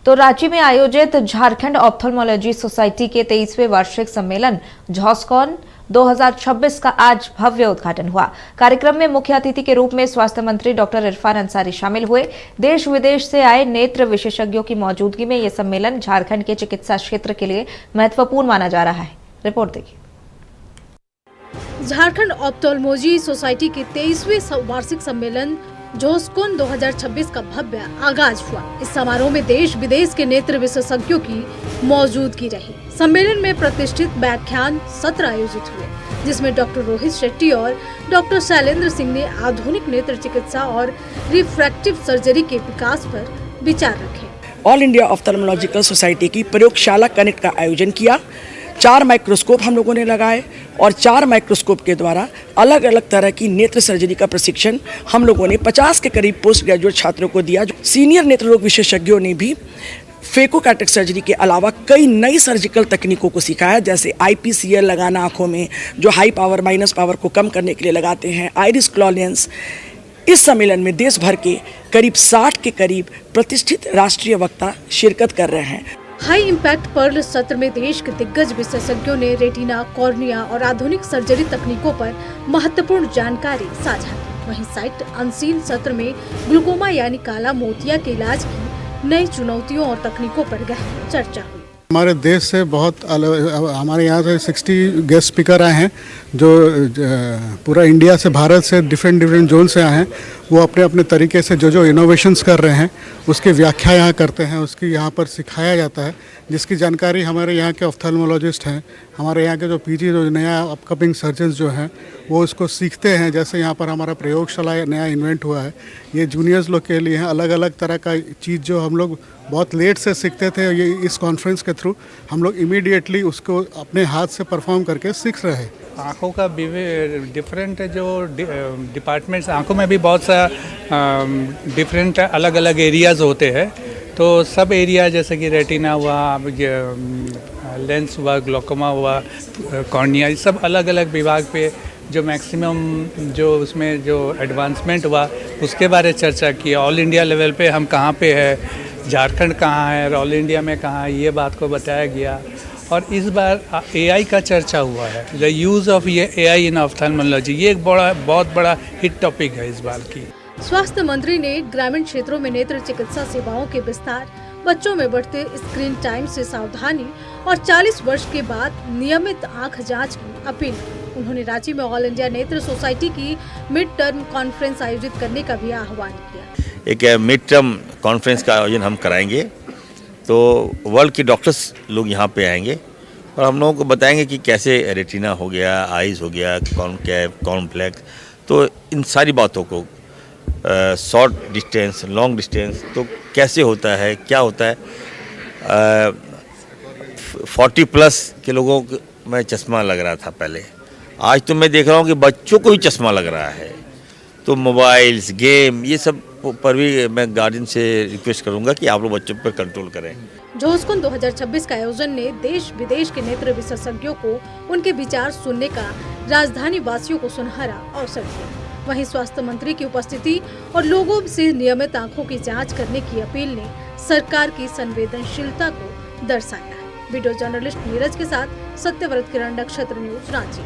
तो रांची में आयोजित झारखंड ऑप्थेल्मोलॉजी सोसाइटी के 23वें वार्षिक सम्मेलन झॉस्कॉन 2026 का आज भव्य उद्घाटन हुआ। कार्यक्रम में मुख्य अतिथि के रूप में स्वास्थ्य मंत्री डॉक्टर इरफान अंसारी शामिल हुए। देश विदेश से आए नेत्र विशेषज्ञों की मौजूदगी में यह सम्मेलन झारखंड के चिकित्सा क्षेत्र के लिए महत्वपूर्ण माना जा रहा है। रिपोर्ट देखिए। झारखंड ऑप्थेल्मोलॉजी सोसाइटी के 23वें वार्षिक सम्मेलन झॉस्कॉन 2026 का भव्य आगाज हुआ। इस समारोह में देश विदेश के नेत्र विशेषज्ञों की मौजूदगी रही। सम्मेलन में प्रतिष्ठित व्याख्यान सत्र आयोजित हुए, जिसमें डॉक्टर रोहित शेट्टी और डॉक्टर शैलेंद्र सिंह ने आधुनिक नेत्र चिकित्सा और रिफ्रैक्टिव सर्जरी के विकास पर विचार रखे। ऑल इंडिया ऑप्थेल्मोलॉजिकल सोसाइटी की प्रयोगशाला कनेक्ट का आयोजन किया। 4 माइक्रोस्कोप हम लोगों ने लगाए और 4 माइक्रोस्कोप के द्वारा अलग अलग तरह की नेत्र सर्जरी का प्रशिक्षण हम लोगों ने 50 के करीब पोस्ट ग्रेजुएट छात्रों को दिया। सीनियर नेत्र रोग विशेषज्ञों ने भी फेको कैटरेक्ट सर्जरी के अलावा कई नई सर्जिकल तकनीकों को सिखाया, जैसे IPCL लगाना आंखों में, जो हाई पावर माइनस पावर को कम करने के लिए लगाते हैं, आइरिस क्लॉलेंस। इस सम्मेलन में देश भर के करीब 60 के करीब प्रतिष्ठित राष्ट्रीय वक्ता शिरकत कर रहे हैं। हाई इम्पैक्ट पर्ल सत्र में देश के दिग्गज विशेषज्ञों ने रेटिना, कॉर्निया और आधुनिक सर्जरी तकनीकों पर महत्वपूर्ण जानकारी साझा की। वहीं साइट अनसीन सत्र में ग्लूकोमा यानी काला मोतिया के इलाज की नई चुनौतियों और तकनीकों पर गहन चर्चा हुई। हमारे देश से हमारे यहाँ से 60 गेस्ट स्पीकर आए हैं, जो पूरा इंडिया से, भारत से डिफरेंट जोन से आए हैं। वो अपने अपने तरीके से जो इनोवेशंस कर रहे हैं उसकी व्याख्या यहाँ करते हैं, उसकी यहाँ पर सिखाया जाता है, जिसकी जानकारी हमारे यहाँ के ऑप्थेल्मोलॉजिस्ट हैं, हमारे यहाँ के जो PG जो नया अपकमिंग सर्जन्स जो हैं वो इसको सीखते हैं। जैसे यहाँ पर हमारा प्रयोगशाला नया इन्वेंट हुआ है, ये जूनियर्स लोग के लिए है। अलग अलग तरह का चीज़ जो हम लोग बहुत लेट से सीखते थे, ये इस कॉन्फ्रेंस के थ्रू हम लोग इमीडिएटली उसको अपने हाथ से परफॉर्म करके सीख रहे हैं। आँखों का डिफरेंट जो डिपार्टमेंट्स, आँखों में भी बहुत सा डिफरेंट अलग अलग एरियाज़ होते हैं। तो सब एरिया जैसे कि रेटिना हुआ, लेंस हुआ, ग्लोकोमा हुआ, कॉर्निया, सब अलग अलग विभाग पे जो मैक्सिमम जो उसमें जो एडवांसमेंट हुआ उसके बारे चर्चा की। ऑल इंडिया लेवल पे हम कहाँ पे है, झारखंड कहाँ है, ऑल इंडिया में कहाँ है, ये बात को बताया गया। और इस बार AI का चर्चा हुआ है, the use of AI in ophthalmology. ये एक बहुत बड़ा हिट टॉपिक है इस बार की। स्वास्थ्य मंत्री ने ग्रामीण क्षेत्रों में नेत्र चिकित्सा सेवाओं के विस्तार, बच्चों में बढ़ते स्क्रीन टाइम से सावधानी और 40 वर्ष के बाद नियमित आंख जांच की अपील की। उन्होंने रांची में ऑल इंडिया नेत्र सोसाइटी की मिड टर्म कॉन्फ्रेंस आयोजित करने का भी आह्वान किया। एक मिड टर्म कॉन्फ्रेंस का आयोजन हम कराएंगे, तो वर्ल्ड के डॉक्टर्स लोग यहाँ पे आएंगे और हम लोगों को बताएंगे कि कैसे रेटिना हो गया, आइज़ हो गया, कॉन्केव, कॉन्फ्लेक्स, तो इन सारी बातों को शॉर्ट डिस्टेंस, लॉन्ग डिस्टेंस तो कैसे होता है, क्या होता है। 40 प्लस के लोगों को मैं चश्मा लग रहा था पहले, आज तो मैं देख रहा हूँ कि बच्चों को भी चश्मा लग रहा है। तो मोबाइल्स, गेम, ये सब पर भी मैं गार्जियन से रिक्वेस्ट करूंगा कि आप लोग बच्चों पर कंट्रोल करें। झॉस्कॉन 2026 का आयोजन ने देश विदेश के नेत्र विशेषज्ञों को उनके विचार सुनने का राजधानी वासियों को सुनहरा अवसर दिया। वहीं स्वास्थ्य मंत्री की उपस्थिति और लोगों से नियमित आंखों की जांच करने की अपील ने सरकार की संवेदनशीलता को दर्शाया है। वीडियो जर्नलिस्ट नीरज के साथ सत्यव्रत किरण, नक्षत्र न्यूज, रांची।